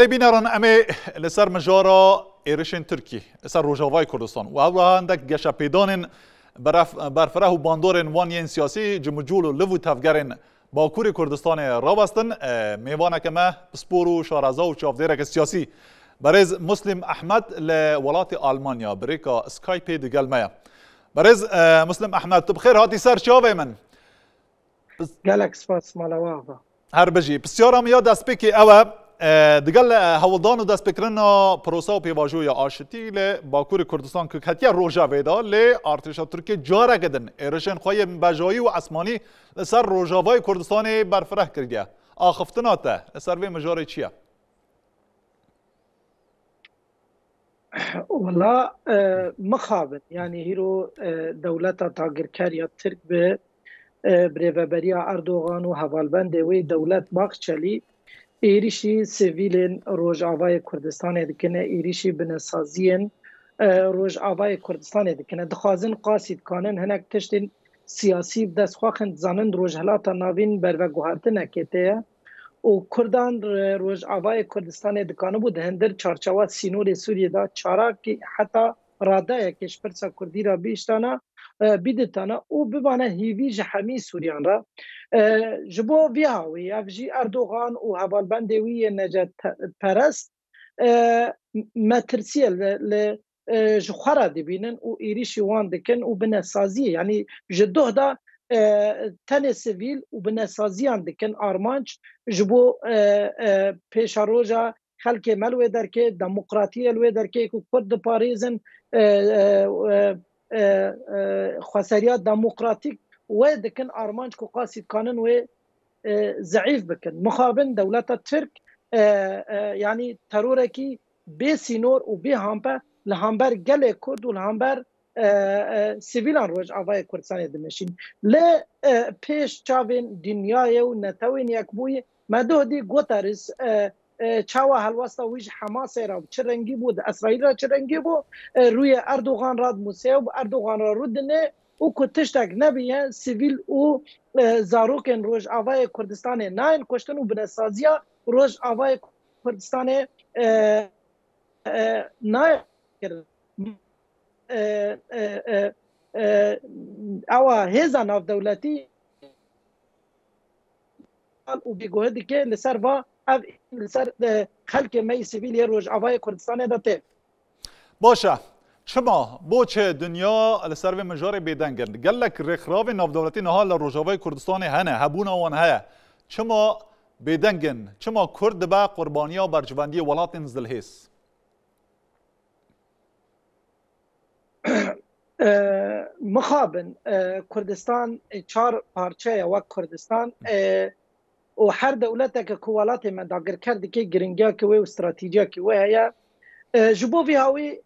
بینران امی لسر مجارا ایرشن ترکی لسر روجاوای کردستان و او هندک گشا پیدانن برفره و باندورن وانین سیاسی جمجول و لو تفگرن باکور کردستان رابستن میوانه که ما سپور و شارزا و چافدیرک سیاسی برز مسلم احمد لولات آلمانیا بریکا سکایپی دگل میا برز مسلم احمد تو بخیر هاتی سر چاوه من گلک سپاس مالواغا هر بجی بسیارم یا دست بکی اوه دگل هولدان و دست بکرنا پروسا و پیواجوی آشتی ل باکور کردستان که کتیا روژا ویدا ل ارتشا ترکی جاره گدن ایرشن خوی بجایی و اسمانی لسر روژاوای کردستان برفره کردیا آخفتناته لسر وی مجاره چیه؟ والله مخابن يعني هيرو دولتا تاگرکریا ترک به بريفابريا اردوغان و هوالبند وی دولت باقچلی ایریشی سیویلین روجاوای کردستان دکنه ایریشی بنسازین روجاوای کردستان دکنه دخوازن قاصد کانن هنک تشتین سیاسی دست خواهند زانند روجهلاتا ناوین بر و گوهرتنه کته و کردان روجاوای کردستان دکانه بود هندر چارچوات سینور سوریه دا چارا که حتی راده کشپرسا کردی را بیشتانا بیدتانا او ببانه هیوی جهمی سوریان را جبو ویاوی افجی اردوغان و هوالبند وی نجات پرست مترسیه ل جخرا دبینن و ایریشی وان دکن و بنسازیه یعنی جدوه دا تن سیویل و بنسازیان دکن آرمانچ جبو پیشا روژا خلق ملوی درکه دموقراطی الوی درکه که کرد پاریزن خسریات دموقراطیک و دکن آرمانچ که قاصد کانن و ضعیف بکن مخابن دولت ترک یعنی ترور کی بی سینور و بی همپه لهامبر گل کرد و لهامبر سیویلان روش آوای کردستان دمشین ل پیش چاوین دنیای و نتوین یک بوی مدو دی گوتارس چاوا هلواستا ویج حماس را چه رنگی بود اسرائیل را چه رنگی بود روی اردوغان راد موسیو اردوغان را رودنه او کتشتک نبیه سیویل او زاروکن روش آوای کردستان ناین کشتن و بنسازیا روش آوای کردستان ناین او هزا ناف دولتی و بیگوهدی که لسر با لسر خلق می سیویل روش آوای کردستان داته باشه شما بوچه دنیا لسر و مجار بیدنگن گلک رخراو ناف دولتی نها لروجاوای کردستان هنه هبونا وان هیا شما بیدنگن شما کرد با قربانیا و برجواندی ولات نزدلهیس مخابن کردستان چار پارچه و کردستان و هر دولت که کوالات من داگر کرد که گرینگیا که و استراتژیا که و هيا جبو وی هاوی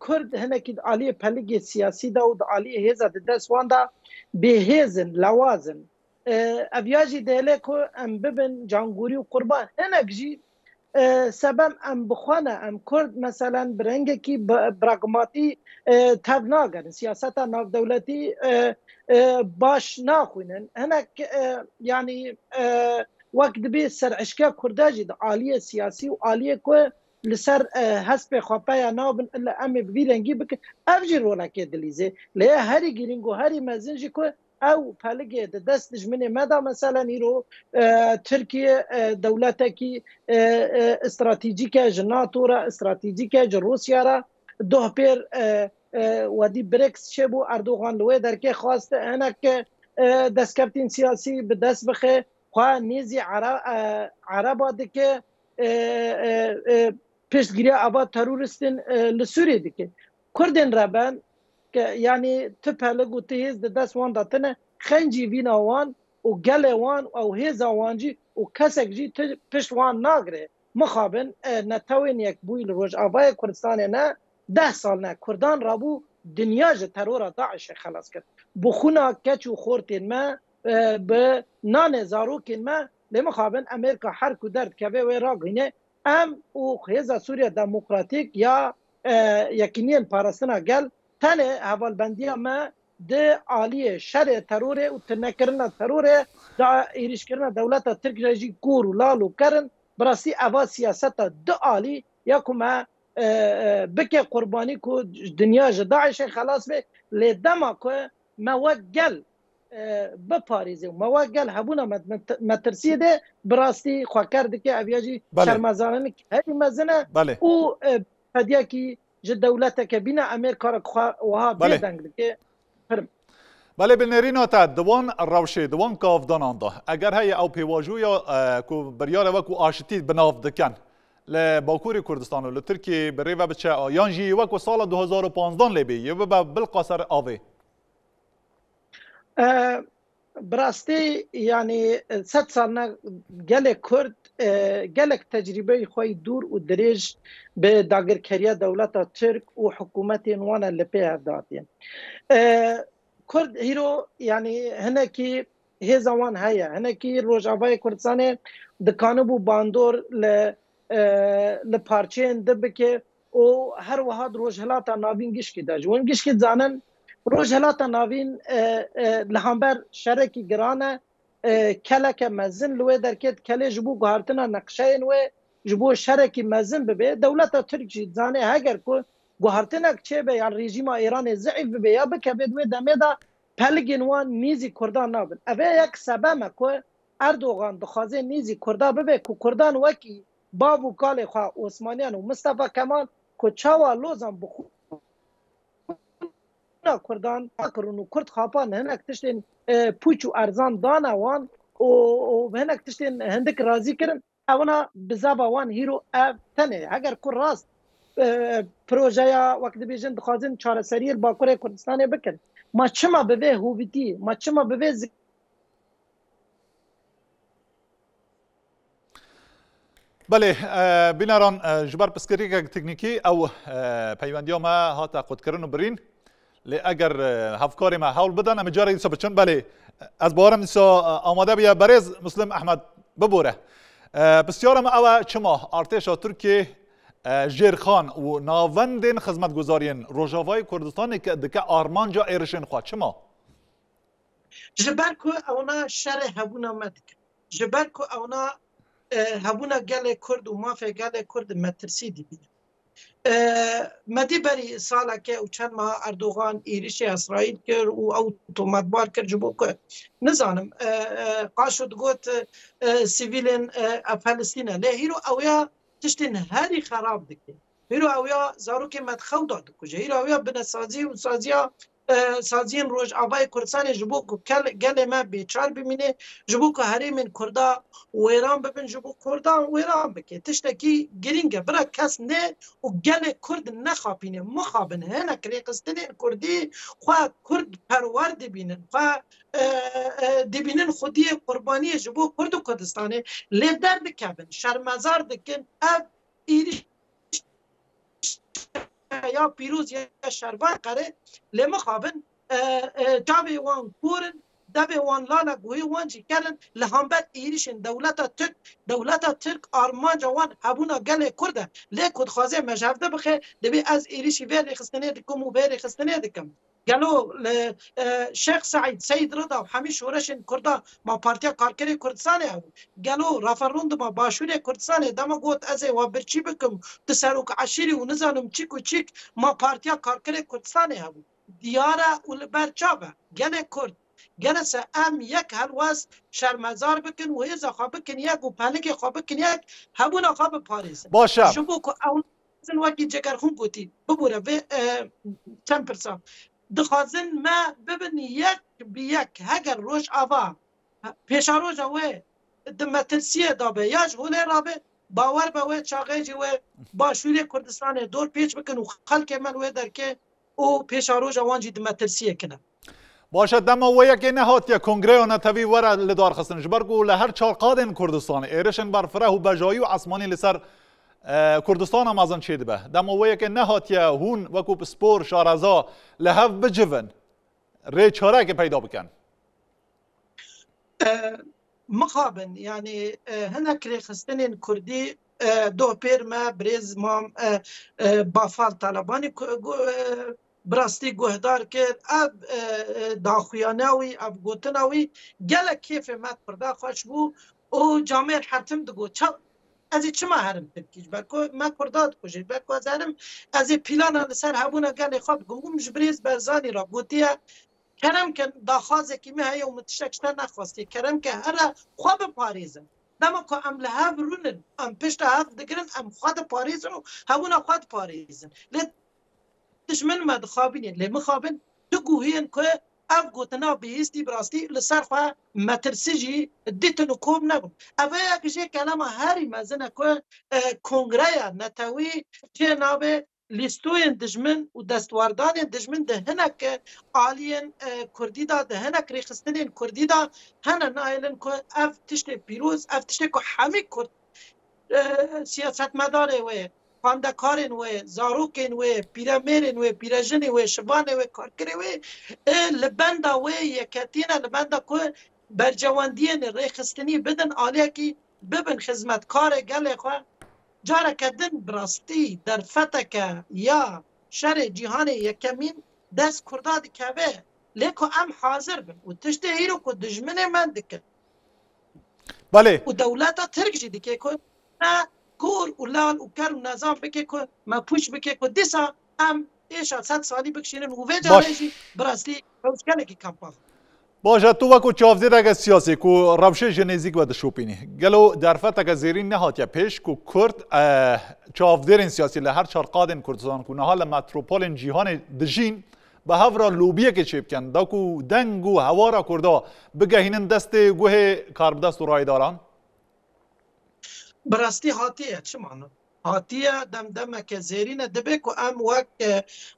کرد هنکی عالی پلگ سیاسی دا و عالی هزا دست واندا به هزن لوازن اویاجی دهله که ام ببن جانگوری و قربان هنک جی سبب ام بخوانه ام کرد مثلا برنگه کی براگماتی تب ناگرن سیاست ناف دولتی باش ناخوینن هنک یعنی وقت بی سر عشقه کرداجی دا عالی سیاسی و عالی که لسر حسب خوابه نابن الا امی بگیرنگی بکن افجی رولکه دلیزه لیه هری گیرنگو هری مزنجی که او پلگه دست دجمنه مدا مثلا ایرو ترکیه دولته کی استراتیجیک جناتو را استراتیجیک روسیا را دو پیر ودی بریکس شبو اردوغان لوی درکه خواسته هنک دستکفتین سیاسی به دست بخه خواه نیزی عربا دکه پشتگیری آباد تروریستین لسوری دکه کردین ربن که یعنی تپلگ و تهیز دست وان داتنه خنجی وینا وان و گل وان او هیزا وانجی و کسک جی پشت وان ناگره مخابن نتوین یک بویل روش آوای کردستان نه 10 سال نه کردان رابو دنیا جه ترور داعش خلاص کرد بخونا کچ و خورتین ما به نان زاروکین ما لمخابن امریکا هر کدرد که به راگینه ام او هیزا سوریا دموکراتیک یا یکینین پارستنا گل تنه حوالبندی ما ده عالی شر تروره و تنکرنا تروره دا ایریش کرنا دولت ترک جی گور و لالو کرن براستی اوا سیاست دو عالی یا کما بکه قربانی کو دنیا داعش خلاص به لدما کو موگل بپاریزه و موگل هبونا مترسیه ده براستی خواکرده که اویاجی شرمزانه که هدی مزنه او هدیه که دولت که بینا امریکا را وها بیدنگ که بله بنرینو تا دوان روشه دوان کاف دانانده اگر هی او پیواجو یا کو بریار وکو آشتی بناف دکن لباکوری کردستان و لترکی بری و بچه آیان جی وکو سال 2015 لبی یه بالقصر آوه براستی یعنی 100 سال گل کرد گلک تجربه خوی دور و دریج به داگرکری دولت ترک و حکومت وان لپه دادین کرد هیرو یعنی هنکی هزوان هيا هنکی روجاوای کردستان دکانبو باندور لپارچین دبکه او هر وهاد روجهلاتا نابین گشکی داج ون گشکی زانن روجهلاتا نابین لهامبر شرکی گرانه کلک مزن لوی درکت کلی جبو گهارتنا نقشین و جبو شرکی مزن ببه دولت ترکی زانه هگر کو گهارتنا چه به یان رژیم ایران ضعیف ببه یا بکه بدوی دمه دا پلگین وان نیزی کردان نابن اوه یک سبب کو اردوغان دخوازه نیزی کردا ببه کو کردان وکی بابو کال خواه عثمانیان و مصطفی کمال کو چاوا لوزان بخو کردان کرون و کرد خاپان هنک تشتین پوچ و ارزان دانا وان و هنک تشتین هندک رازی کرن اونا بزابا وان هیرو تنه اگر کر راست پروژه یا وقت بیجن دخوازن چاره سریر باکور کردستان بکن ما چما بوه هویتی ما چما بوه بله بیناران جبر پسکری تکنیکی او پیوندی ما هاتا قد کرن و برین لی اگر هفکاری ما حول بدن اما جاری دیسا بچن بله از بارم دیسا آماده بیا بریز مسلم احمد ببوره بسیارم او چما ارتشا ترکی جیرخان و ناوندین خدمتگزارین روجاوای کردستان دکه آرمانجا ایرشن خواه چما؟ جبر کو اونا شر هبونا مدک جبر کو اونا هبونا گل کرد و مافه گل کرد مترسی دی بید مدی بری سالا که او چند ماه اردوغان ایریش اسرائیل کرد و او تومتبار کرد جبو که نزانم قاشد گوت سیویلین فلسطینه لی هیرو اویا تشتین هری خراب دکه هیرو اویا زارو که مدخو داد کجا هیرو اویا بنسازی و سازیا سازین روز آوای کردستان جبو که گل ما بیچار ببینه جبو که هریمن کردا ویران ببین جبو کردا ویران بکه تشتکی گرینگه برا کس نه و گل کرد نخابینه مخابنه هنه کریقستین کردی خواه کرد پرورد بینن خواه دبینن خودی قربانی جبو کرد و کردستانه لیدر دکبن شرمزار دکن اب ایری یا پیروز یا شروان قره لما خابن تابع وان کورن دبی وان لالا گوی وان جی کردن لهامبر ایریشن دولت ترک آرمان جوان هبونا گله کرده لیکود خوازه مجهفده بخه دبی از ایریشی ویری خستنه دکم و ویری خستنه دکم گلو شیخ سعید رضا و همی شورشن کرده ما پارتیا کارکری کردستانه هبو گلو رفروند ما باشوری کردستانه دما گوت ازه و برچی بکم تسروک عشیری و نزانم چیک و چیک ما پارتیا کارکری کردستانه هبو دیاره و برچابه گله کرد گلس ام یک هلواز شرمزار بکن و هیزا خواب بکن یک و پلک خواب بکن یک هبونا خواب پاریس باشه شبو که اون وقتی جگرخون گوتی ببوره و چند پرسان دخوازن ما ببین یک بی یک هگر روش آوا پیشا روش آوه دمترسیه دابه یاش هونه رابه باور به وی چاقه جی و باشوری کردستان دور پیچ بکن و خلق من وی در که او پیشا روش آوانجی دمترسیه کنه باشد دم و یکی نهات یا کنگره و نتوی ورا لدار خستن جبرگو لهر چال قادن کردستان ایرشن برفره و بجایی و عثمانی لسر کردستان هم ازن چید به دم و یکی نهات یا هون وکو سپور شارزا لهف بجون ری چاره که پیدا بکن مخابن یعنی هنک ری خستن کردی دو پیر ما بریز ما بافال طالبانی براستی گوهدار کرد اب داخویاناوی اب گوتناوی گله کیف مد پردا خوش بو او جامعه حتم دگو از چما هرم ترکیج برکو ما کردات کجی برکو از هرم از پیلان لسر هبونا گل خواب گم جبریز برزانی را گوتیه کرم که داخوازه کی می هیا و متشکشتر نخواستی کرم که هر خواب پاریزن دما که ام لحاف رونن ام پشت هاف دگرن ام خواد پاریزن و هبونا خواد پاریزن لی دشمن ما دخابینی لی مخابن تگوهین که اف گوتنا بیستی براستی لصرفه مترسیجی دیتنو کوب نبود اوه اکشه کلام هری مزنه که کنگره نتاوی چه نابه لیستوین دجمن و دستواردان دجمن ده هنک آلین کردی دا ده هنک ریخستنین کردی دا هنه نایلن که اف تشت پیروز اف تشت که همه کرد سیاست مداره و خاندکارن و زاروکن و پیرامرن و پیرجن و شبان و کارکری و لبندا و یکتینا لبندا که برجواندین ریخستنی بدن آلیا کی ببن خدمتکار گله خواه جاره کدن براستی در فتک یا شر جهان یکمین دست کرداد کبه لیکو ام حاضر بن و تشته هیرو که دجمن من دکن بله و دولتا ترک جدی که نه کور و لال و کر و نظام بکه که ما پوش بکه که دیسا ام ایشا 100 سالی بکشینن و ویجا ریجی براستی روشکنه که کمپاف باشه تو وکو چاوزیر اگه سیاسی کو روشه جنزیک و دشوپینی گلو درفت اگه زیرین نهات یا پیش کو کرد چاوزیرین سیاسی لهر چارقادن کردستان کو نهال متروپولین جیهان دجین به هورا لوبیه که چیب کن دا کو دنگ و هوارا کردا بگهینن دست گوه کاربدست و رای داران براستی هاتیه چه معنی؟ هاتیه دم که زیرینه دبه که ام وک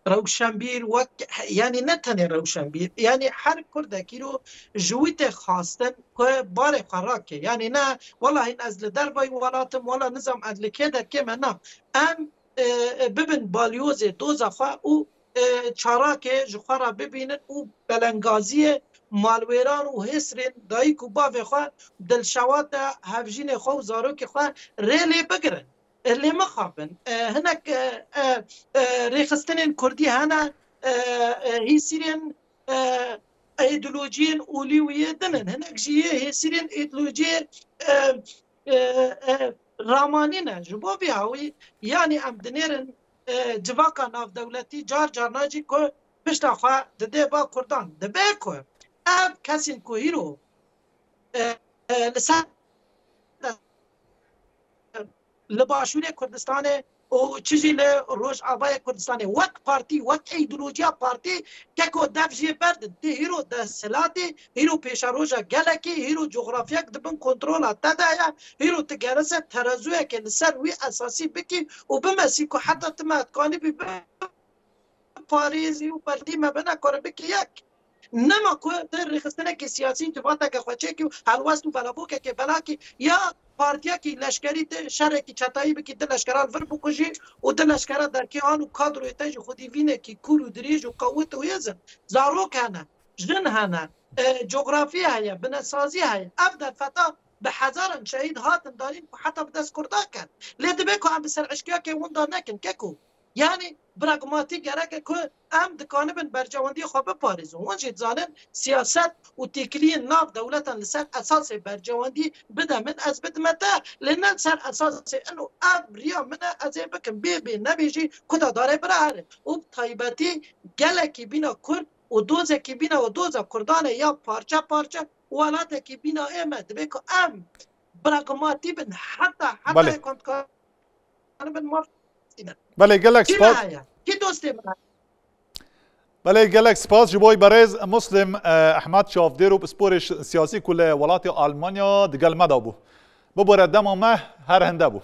روشنبیر وک یعنی نه تنه روشنبیر یعنی هر کردکی رو جویت خواستن که بار خراکه یعنی نه والله این از لدر بای ولاتم والا نظام عدل که در که من نه ام ببین بالیوز دوزا خواه او چاراکه جخوارا ببینن او بلنگازی مالویران و حسرین دایی که باوی خواه دلشوات هفجین خواه و زاروک خواه ریلی بگرن اللي مخابن هناك ريخستنين كردي هنا هي سيرين ايديولوجيين اوليويه دنن هناك جي هي سيرين ايديولوجيه رامانينا جبوبي هاوي يعني ام دنيرن جواكا ناف دولتي جار ناجي كو بشتاخوا ددبا كردان دبيكو اب كاسين كوهيرو لسان لباشور کردستان او چیزی ل روش آبای کردستان وقت پارتی وقت ایدئولوژیا پارتی که کو دفجی برد ده هیرو ده سلاتی هیرو پیش روجا گلکی هیرو جغرافیا دبن کنترل تدایا هیرو تگرس ترازوی که لسر وی اساسی بکی و بمسی کو حتی تمات کانی بی پاریزی و پارتی مبنا کار بکی یک نما کو در رخصتنه که سیاسی جواتا که خوچه که حلواست و بلابوکه که بلاکی یا پارتیا کی لشکری ته شهر کی چتایی به کی د لشکران ور بکوجی او د لشکرا در کی آن کادر ایتاج خودی وینه کی کورو دریج و قوت و یزن زارو کنه جن هنه جغرافیا هيا بنسازی هيا افضل فتا به هزاران شهید هاتن دارین و حتی به دست کرده کن لیده بکو هم بسر عشقیا که اون دار نکن که یعنی براغماتی گرکه که ام دکانه بن برجواندی خواب پاریزو اونجا زانن سیاست و تکلی ناف دولتان لسر اساس برجواندی بده من از بدمته لنن سر اساس انو اب ریا من از بکن بی نبیجی کدا داره برهره و طایبتی گلکی بینا کرد و دوزه کی بینا و دوزه کردانه یا پارچه ولاته کی بینا امد بکو ام براغماتی بن حتی کنت بن مفت بله گلک سپاس بله گلک سپاس جبوی برز مسلم احمد شافدیرو بسپورش سیاسی کل ولات آلمانیا دگل مدابو ببرد دم ما هر هنده بو